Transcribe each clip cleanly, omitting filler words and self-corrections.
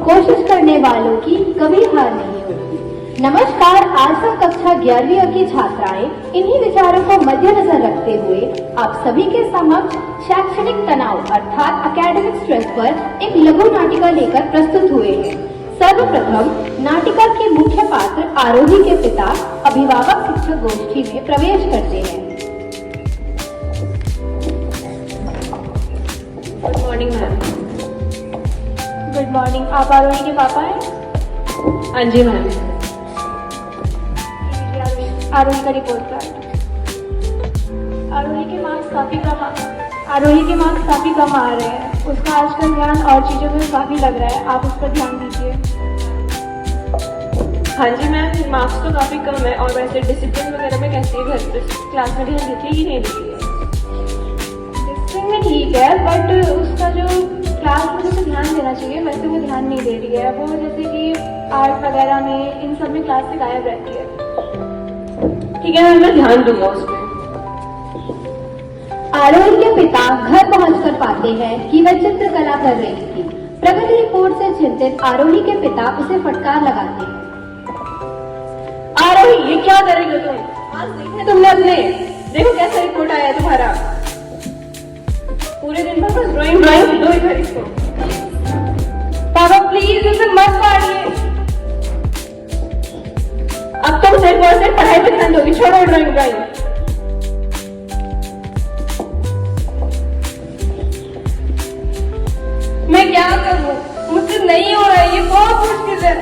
कोशिश करने वालों की कभी हार नहीं होती। नमस्कार, आज हम कक्षा 11वीं की छात्राएं इन्हीं विचारों को मद्देनजर रखते हुए आप सभी के समक्ष शैक्षणिक तनाव अर्थात एकेडमिक स्ट्रेस पर एक लघु नाटिका लेकर प्रस्तुत हुए हैं। सर्वप्रथम नाटिका के मुख्य पात्र आरोही के पिता अभिभावक शिक्षक गोष्ठी में प्रवेश करते हैं। Good morning ma'am. Good morning. आप आरोही के पापा हैं? हाँ जी मैम। आरोही का रिपोर्ट कार्ड। आरोही के मार्क्स काफी कम आ रहे हैं। उसका आजकल ध्यान और चीजों में काफी लग रहा है, आप उस पर ध्यान दीजिए। हाँ जी मैम, मार्क्स तो काफी कम है। और वैसे डिसिप्लिन वगैरह में कैसी है? घर पे क्लास में ध्यान देती है कि नहीं देती है? डिसिप्लिन में ठीक है, बट उसका जो क्लास में जैसे ध्यान देना चाहिए वैसे वो ध्यान नहीं दे रही है। वो जैसे कि आर्ट वगैरह में इन सब में क्लास से गायब रहती है। ठीक है मैम, मैं ध्यान दूंगा उस पर। आरोही के पिता घर पहुंचकर पाते हैं कि वह चित्रकला कर रही थी। प्रगति रिपोर्ट से चिंतित आरोही के पिता उसे फटकार लगाते हैं। आरोही, ये क्या करेगी तुम? आज देखे तुमने अपने, देखो कैसा रिपोर्ट आया है तुम्हारा। पूरे दिन भर बस ड्राइंग दो इधर इसको। पापा प्लीज उसे मत मारिए। अब तुम सिर्फ और सिर्फ पढ़ाई पर ध्यान दोगी, छोड़ो ड्राइंग। मैं क्या करूं? मुझसे नहीं हो रहा है, ये बहुत मुश्किल है।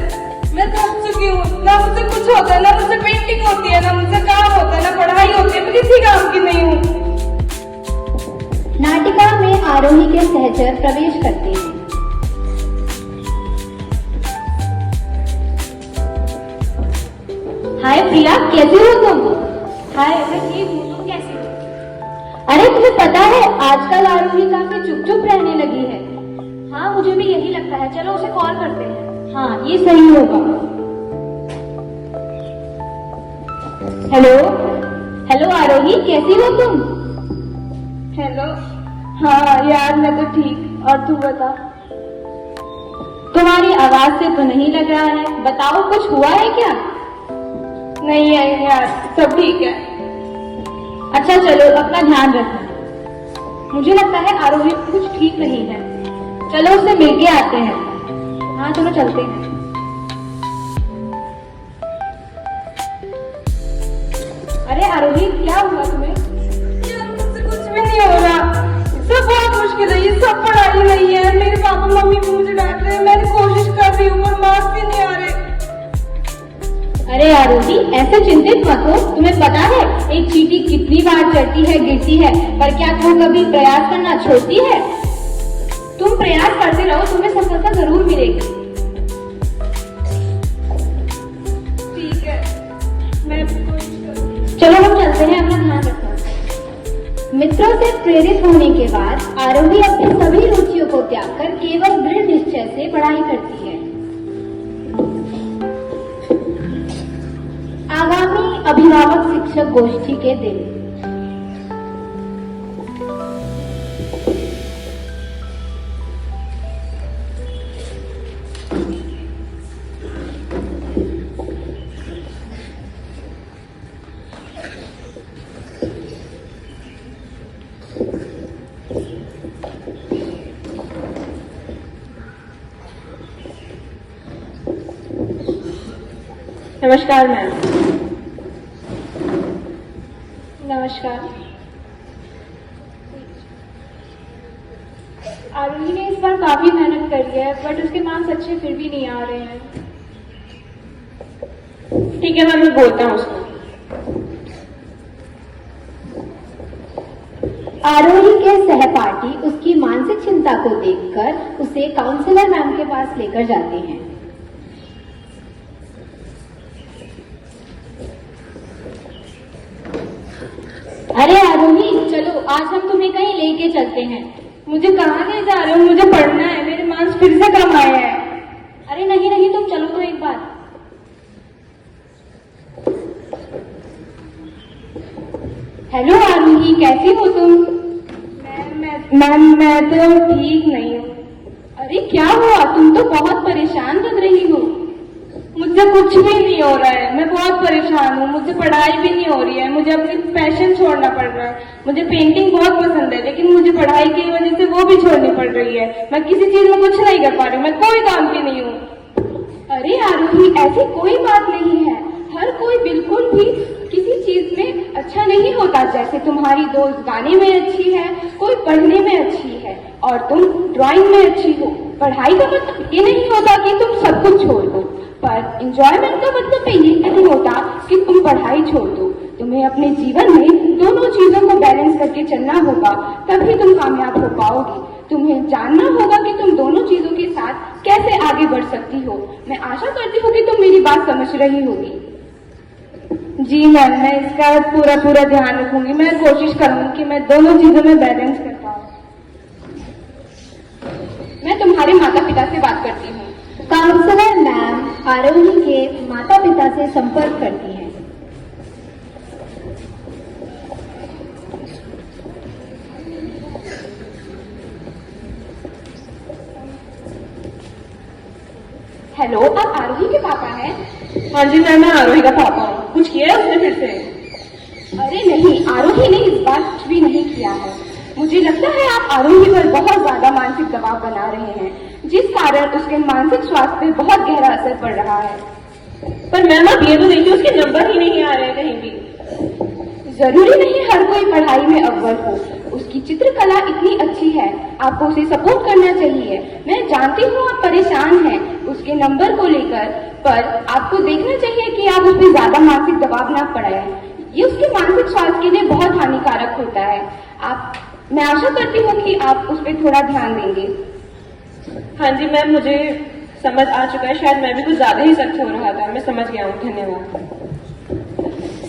मैं थक चुकी हूँ। ना मुझसे कुछ होता है, ना मुझसे पेंटिंग होती है, ना मुझसे काम होता है, ना पढ़ाई होती है। मैं किसी काम की नहीं हूँ। नाटिका में आरोही के सहचर प्रवेश करते हैं। हाय प्रिया, कैसी हो तुम? हाय, मैं ठीक हूँ, तुम कैसी हो? अरे तुम्हें पता है आजकल आरोही काफी चुप रहने लगी है। हाँ, मुझे भी यही लगता है। चलो उसे कॉल करते हैं। हाँ, ये सही होगा। हेलो आरोही, कैसी हो तुम? हेलो। हाँ यार, मैं तो ठीक। और तू बता? तुम्हारी आवाज से तो नहीं लग रहा है। बताओ, कुछ हुआ है क्या? नहीं है यार, सब ठीक है। अच्छा चलो, अपना ध्यान रखना। मुझे लगता है आरोही कुछ ठीक नहीं है। चलो उससे मिलके आते हैं। हाँ चलो चलते हैं। अरे आरोही, क्या हुआ तुम्हें? यार मुझसे कुछ भी नहीं हो रहा। सब बहुत मुश्किल है, ये सब पढ़ाई नहीं है। मेरे पापा मम्मी भी मुझे डांट रहे हैं। मैंने कोशिश कर रही हूँ पर मार्क्स भी नहीं आ रहे। अरे आरोही, ऐसे चिंतित मत हो। तुम्हें पता है एक चींटी कितनी बार चढ़ती है, गिरती है, पर क्या वो कभी प्रयास करना छोड़ती है? तुम प्रयास करते रहो, तुम्हें सफलता जरूर मिलेगी। ठीक है, मैं कोशिश करूंगी। चलो हम चलते हैं, अपना ध्यान रखना। मित्रों से प्रेरित होने के बाद आरोही अपनी सभी रुचियों को त्याग कर केवल दृढ़ निश्चय से पढ़ाई करती है। आगामी अभिभावक शिक्षक गोष्ठी के दिन। नमस्कार मैम। नमस्कार। आरोही ने इस बार काफी मेहनत करी है, बट उसके मार्क्स अच्छे फिर भी नहीं आ रहे हैं। ठीक है मैम, मैं बोलता हूँ उसको। आरोही के सहपाठी उसकी मानसिक चिंता को देखकर उसे काउंसलर मैम के पास लेकर जाते हैं। अरे आरोही, चलो आज हम तुम्हें कहीं लेके चलते हैं। मुझे कहाँ ले जा रहे हो? मुझे पढ़ना है, मेरे मार्क्स फिर से कम आए हैं। अरे नहीं, तुम चलो तो एक बार। हेलो आरोही, कैसी हो तुम? मैम मैं तो ठीक नहीं हूँ। अरे क्या हुआ, तुम तो बहुत परेशान लग रही हो। मुझसे कुछ भी नहीं हो रहा है, मैं बहुत परेशान हूँ। मुझसे पढ़ाई भी नहीं हो रही है, मुझे अपनी पैशन छोड़ना पड़ रहा है। मुझे पेंटिंग बहुत पसंद है, लेकिन मुझे पढ़ाई की वजह से वो भी छोड़नी पड़ रही है। मैं किसी चीज में कुछ नहीं कर पा रही हूँ, मैं कोई काम की नहीं हूँ। अरे आरोही, ऐसी कोई बात नहीं है। हर कोई बिल्कुल भी किसी चीज में अच्छा नहीं होता। जैसे तुम्हारी दोस्त गाने में अच्छी है, कोई पढ़ने में अच्छी है और तुम ड्राइंग में अच्छी हो। पढ़ाई का मतलब ये नहीं होता कि तुम सब कुछ छोड़ दो, पर इंजॉयमेंट का मतलब ये नहीं होता कि तुम पढ़ाई छोड़ दो। तुम्हें अपने जीवन में दोनों चीजों को बैलेंस करके चलना होगा, तभी तुम कामयाब हो पाओगी। तुम्हें जानना होगा कि तुम दोनों चीजों के साथ कैसे आगे बढ़ सकती हो। मैं आशा करती हूँ कि तुम मेरी बात समझ रही होगी। जी मैम, मैं इसका पूरा ध्यान रखूंगी। मैं कोशिश करूंगी कि मैं दोनों चीजों में बैलेंस कर पाऊँ। मैं तुम्हारे माता पिता से बात करती हूँ। काउंसलर मैम आरोही के माता पिता से संपर्क करती हैं। हेलो, आप आरोही के पापा हैं? हाँ जी मैम, मैं आरोही का पापा हूँ। कुछ किया है उसने फिर से? अरे नहीं, आरोही ने इस बार कुछ भी नहीं किया है। मुझे लगता है आप आरोही पर बहुत ज्यादा मानसिक दबाव बना रहे हैं, जिस कारण उसके मानसिक स्वास्थ्य पे बहुत गहरा असर पड़ रहा है। पर मैम आप ये तो देखिए, उसके नंबर ही नहीं आ रहे हैं कहीं भी। जरूरी नहीं हर कोई पढ़ाई में अव्वल हो। उसकी चित्रकला इतनी अच्छी है, आपको उसे सपोर्ट करना चाहिए। मैं जानती हूँ आप परेशान हैं उसके नंबर को लेकर, पर आपको देखना चाहिए कि आप उस पर ज्यादा मानसिक दबाव ना पड़ाएं। ये उसके मानसिक स्वास्थ्य के लिए बहुत हानिकारक होता है। मैं आशा करती हूँ कि आप उस पर थोड़ा ध्यान देंगे। हाँ जी मैम, मुझे समझ आ चुका है। शायद मैं भी कुछ ज्यादा ही सख्त हो रहा था। मैं समझ गया हूँ, धन्यवाद।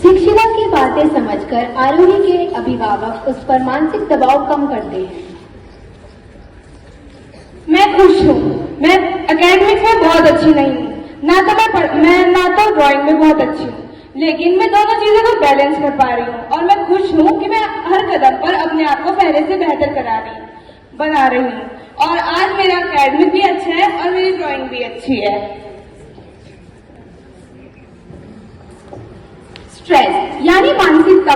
शिक्षिका की बातें समझकर आरोही के अभिभावक उस पर मानसिक दबाव कम करते हैं। मैं खुश हूँ। मैं एकेडमिक्स में बहुत अच्छी नहीं हूँ, ना तो ड्राइंग में बहुत अच्छी हूँ, लेकिन मैं दोनों चीजों को बैलेंस कर पा रही हूँ। और मैं खुश हूँ कि मैं हर कदम पर अपने आप को पहले से बेहतर बना रही हूँ। और आज मेरा एकेडमिक भी अच्छा है और मेरी ड्राइंग भी अच्छी है। स्ट्रेस यानी मानसिक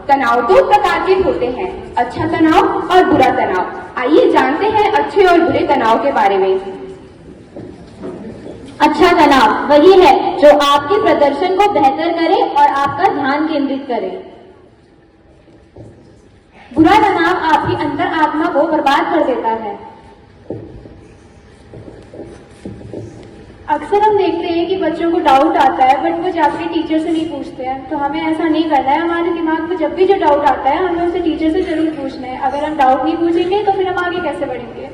तनाव दो प्रकार के होते हैं, अच्छा तनाव और बुरा तनाव। आइए जानते हैं अच्छे और बुरे तनाव के बारे में। अच्छा तनाव वही है जो आपके प्रदर्शन को बेहतर करे और आपका ध्यान केंद्रित करे। बुरा तनाव आपकी अंतर आत्मा को बर्बाद कर देता है। अक्सर हम देखते हैं कि बच्चों को डाउट आता है, बट वो जाके टीचर से नहीं पूछते हैं। तो हमें ऐसा नहीं करना है। हमारे दिमाग में जब भी जो डाउट आता है, हमें उसे टीचर से जरूर पूछना है। अगर हम डाउट नहीं पूछेंगे तो फिर हम आगे कैसे बढ़ेंगे।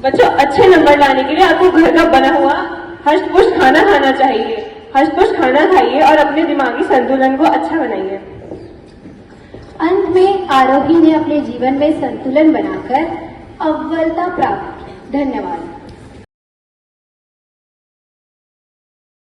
बच्चों, अच्छे नंबर लाने के लिए आपको घर का बना हुआ हष्ट पुष्ट खाना खाना चाहिए। हष्ट पुष्ट खाना खाइए और अपने दिमागी संतुलन को अच्छा बनाइए। अंत में आरोही ने अपने जीवन में संतुलन बनाकर अव्वलता प्राप्त की। धन्यवाद।